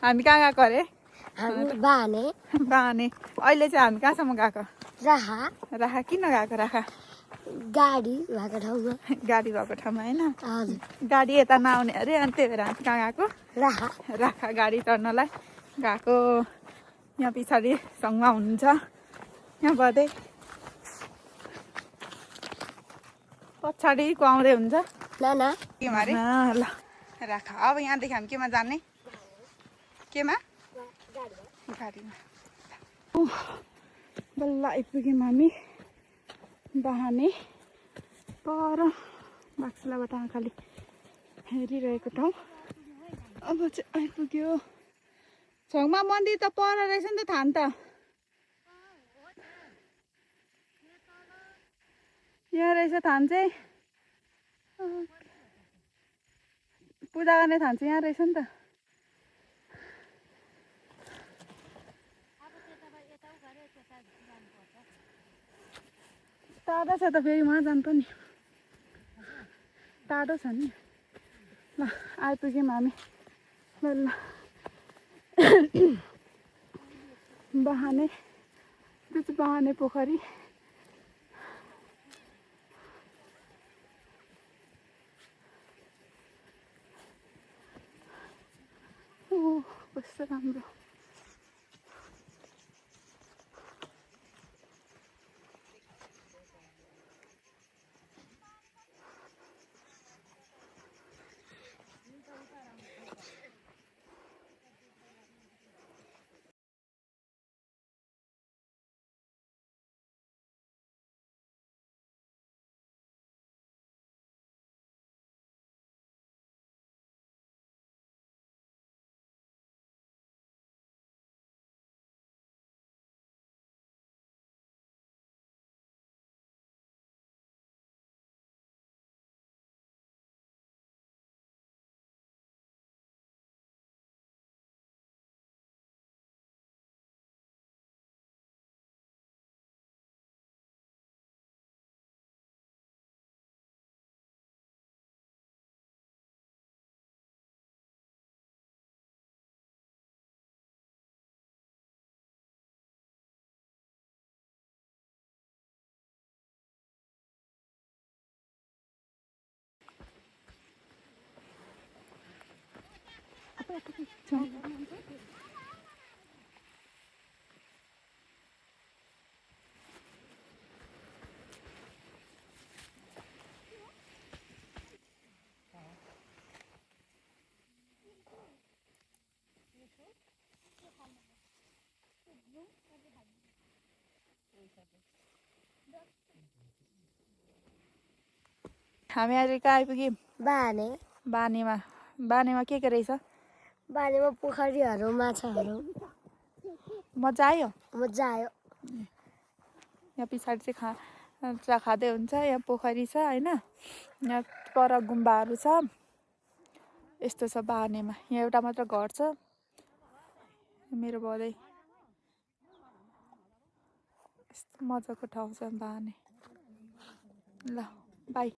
हामी कहाँ गएको अरे हामी बाने बाने अहिले चाहिँ हामी कहाँसम्म गएको राखा किन गएको राखा गाडी भएको ठाउँमा गाडी भएको ठाउँमा होइन हजुर गाडी यता नआउने अरे अनि त्यही भएर हामी कहाँ गएको राखा गाडी चढ्नलाई गएको यहाँ पछाडि सङ्गमा हुनुहुन्छ यहाँ बढ्दै पछाडि कुहाउँदै हुन्छ केमा अरे ल राखा अब यहाँदेखि हामी केमा जाने केमा गाडीमा बल्ल आइपुग्यौँ हामी बहाने पर बाक्सुलाबाट आँखाले हेरिरहेको ठाउँ अब चाहिँ आइपुग्यो छेउमा मन्दिर त पर रहेछ नि त थाहा नि त यहाँ रहेछ थान चाहिँ पूजा गर्ने थान चाहिँ यहाँ रहेछ नि त टाढो छ त फेरि उहाँ जान्छ नि टाढो छ नि ल आइपुग्यौँ हामी ल बहाने त्यो चाहिँ बहाने पोखरी ओ कस्तो राम्रो हामी आज कहाँ आइपुग्यौँ बानेमा के रहेछ बानेमा पोखरीहरू माछाहरू मजा आयो यहाँ पछाडि चाहिँ चिया खाँदै हुन्छ यहाँ पोखरी छ होइन यहाँ पर गुम्बाहरू छ यस्तो छ बानेमा यहाँ एउटा मात्र घर छ मेरो बदै यस्तो मजाको ठाउँ छ बाने ल बाई